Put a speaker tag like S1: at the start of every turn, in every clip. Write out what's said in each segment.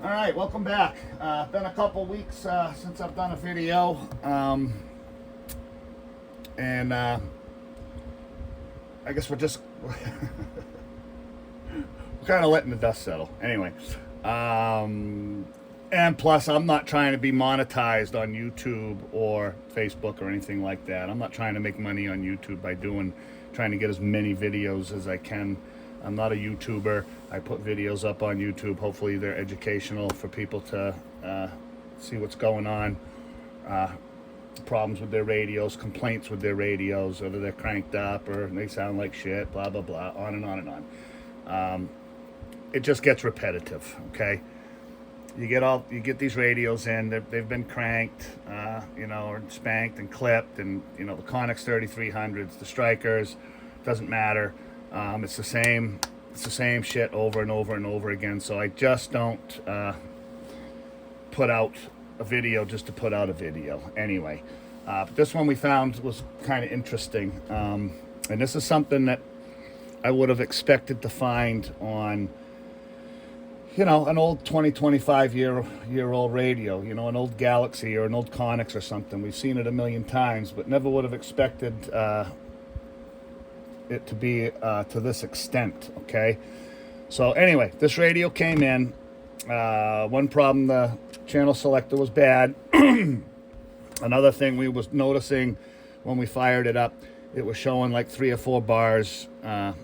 S1: All right, welcome back. Been a couple weeks since I've done a video, and I guess we're kind of letting the dust settle. Anyway, and plus, I'm not trying to be monetized on YouTube or Facebook or anything like that. I'm not trying to make money on YouTube by trying to get as many videos as I can. I'm not a YouTuber. I put videos up on YouTube. Hopefully they're educational for people to see what's going on. Problems with their radios, complaints with their radios, whether they're cranked up or they sound like shit, blah, blah, blah, on and on and on. It just gets repetitive, okay? You get these radios in, they've been cranked, or spanked and clipped, and, the Connex 3300s, the Strykers, doesn't matter. It's the same shit over and over and over again. So I just don't put out a video just to put out a video. Anyway, but this one we found was kind of interesting, and this is something that I would have expected to find on, an old 25 year old radio, an old Galaxy or an old Connex or something. We've seen it a million times, but never would have expected it to be to this extent. Okay, so anyway, this radio came in. One problem, the channel selector was bad. Another thing we was noticing when we fired it up, it was showing like 3 or 4 bars on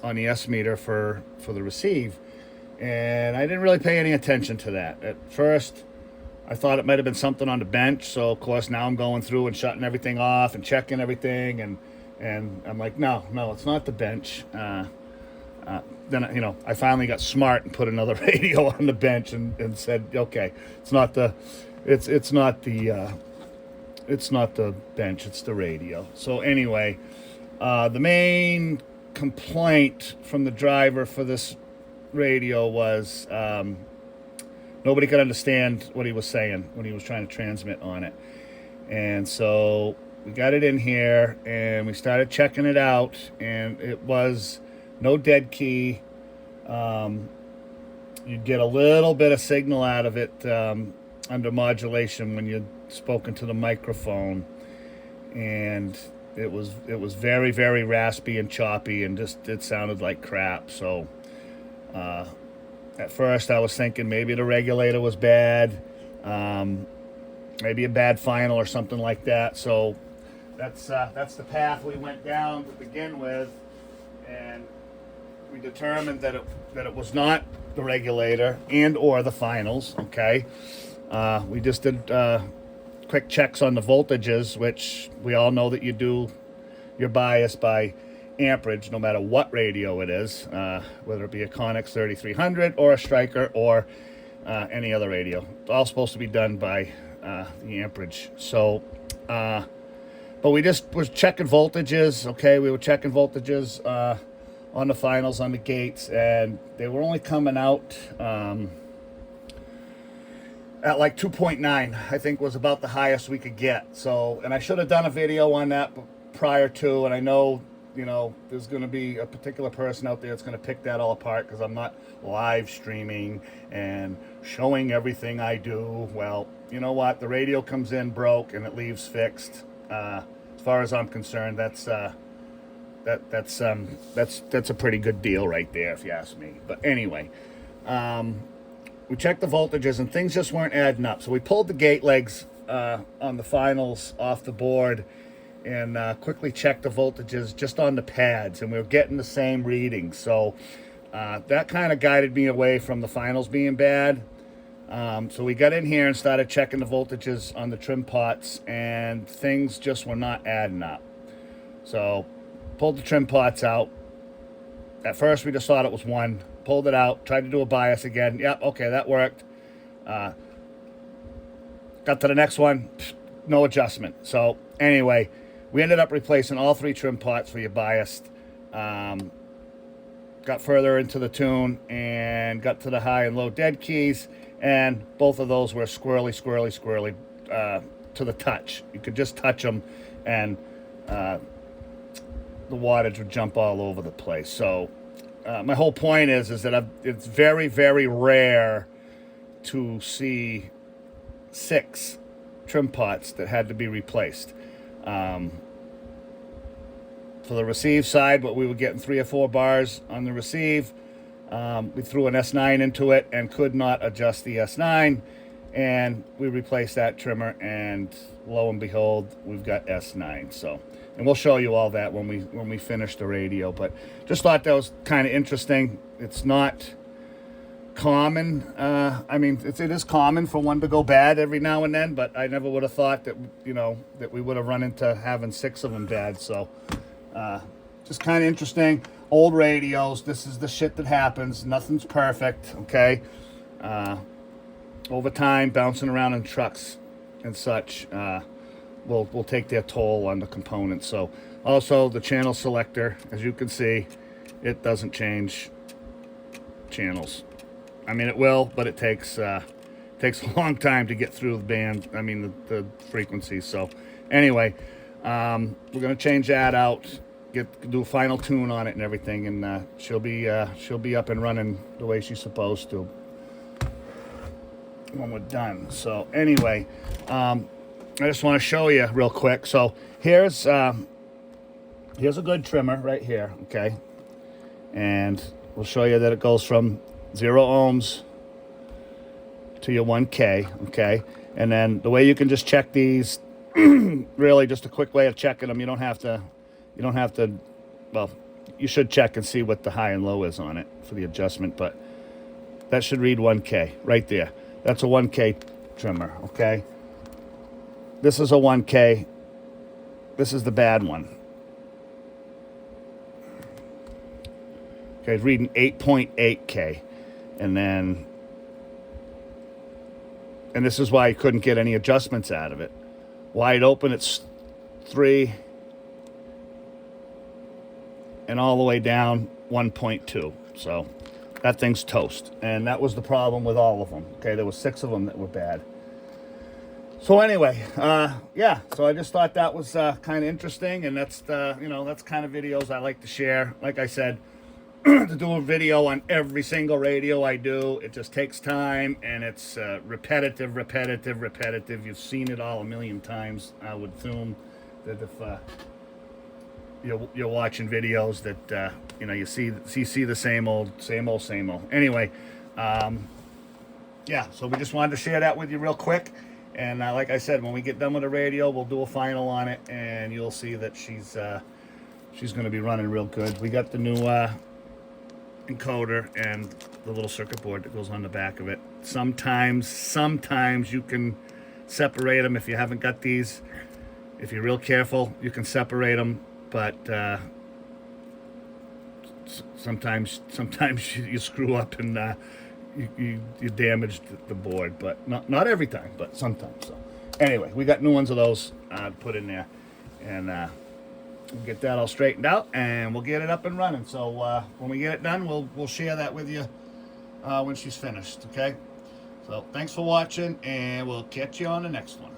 S1: the S meter for the receive, and I didn't really pay any attention to that at first. I thought it might have been something on the bench, so of course now I'm going through and shutting everything off and checking everything, and I'm like, no, it's not the bench. Then I finally got smart and put another radio on the bench and said, okay, it's not the bench, it's the radio. So anyway, the main complaint from the driver for this radio was nobody could understand what he was saying when he was trying to transmit on it. And so we got it in here and we started checking it out, and it was no dead key. You'd get a little bit of signal out of it under modulation when you'd spoken to the microphone, and it was very, very raspy and choppy, and it sounded like crap. So at first I was thinking maybe the regulator was bad, maybe a bad final or something like that. So that's the path we went down to begin with, and we determined that it was not the regulator and or the finals. Okay, we just did quick checks on the voltages, which we all know that you do your bias by amperage no matter what radio it is, whether it be a Connex 3300 or a Stryker or any other radio. It's all supposed to be done by the amperage. So but we just was checking voltages. Okay, we were checking voltages on the finals, on the gates, and they were only coming out at like 2.9, I think was about the highest we could get. So, and I should have done a video on that prior to, and I know, there's going to be a particular person out there that's going to pick that all apart because I'm not live streaming and showing everything I do. Well, you know what? The radio comes in broke and it leaves fixed. As far as I'm concerned, that's a pretty good deal right there, if you ask me. But anyway, we checked the voltages and things just weren't adding up. So we pulled the gate legs on the finals off the board and quickly checked the voltages just on the pads, and we were getting the same readings. So that kind of guided me away from the finals being bad. So we got in here and started checking the voltages on the trim pots, and things just were not adding up. So pulled the trim pots out. At first we just thought it was one. Pulled it out, tried to do a bias again. Yep, okay, that worked. Got to the next one, no adjustment. So anyway, we ended up replacing all 3 trim pots for your biased. Got further into the tune and got to the high and low dead keys, and both of those were squirrely to the touch. You could just touch them and the wattage would jump all over the place. So my whole point is that it's very, very rare to see 6 trim pots that had to be replaced. For the receive side, what we were getting 3 or 4 bars on the receive. We threw an S9 into it and could not adjust the S9, and we replaced that trimmer, and lo and behold, we've got S9. So, and we'll show you all that when we finish the radio. But just thought that was kind of interesting. It's not common. I mean, it is common for one to go bad every now and then, but I never would have thought that, you know, that we would have run into having 6 of them bad. So just kind of interesting. Old radios, this is the shit that happens. Nothing's perfect, okay? Over time, bouncing around in trucks and such will take their toll on the components. So also the channel selector, as you can see, it doesn't change channels. I mean, it will, but it takes a long time to get through the band. I mean, the frequencies. So anyway, we're gonna change that out, do a final tune on it and everything, and she'll be up and running the way she's supposed to when we're done. So anyway, I just want to show you real quick. So here's a good trimmer right here, okay, and we'll show you that it goes from 0 ohms to your 1K, okay? And then the way you can just check these, really just a quick way of checking them. You don't have to, well, you should check and see what the high and low is on it for the adjustment, but that should read 1K right there. That's a 1K trimmer, okay? This is a 1K. This is the bad one. Okay, it's reading 8.8K. And this is why I couldn't get any adjustments out of it. Wide open, it's 3, and all the way down 1.2. So that thing's toast. And that was the problem with all of them. Okay, there were 6 of them that were bad. So anyway, yeah. So I just thought that was kind of interesting, and that's that's kind of videos I like to share. Like I said, to do a video on every single radio I do, it just takes time, and it's repetitive. You've seen it all a million times. I would assume that if you're watching videos that you see the same old. Anyway, yeah. So we just wanted to share that with you real quick, and like I said, when we get done with the radio, we'll do a final on it, and you'll see that she's going to be running real good. We got the new encoder and the little circuit board that goes on the back of it. Sometimes you can separate them if you haven't got these. If you're real careful, you can separate them, but sometimes you screw up and you damage the board, but not every time, but sometimes. So anyway, we got new ones of those to put in there, and we'll get that all straightened out, and we'll get it up and running. So when we get it done, we'll share that with you when she's finished, okay? So thanks for watching, and we'll catch you on the next one.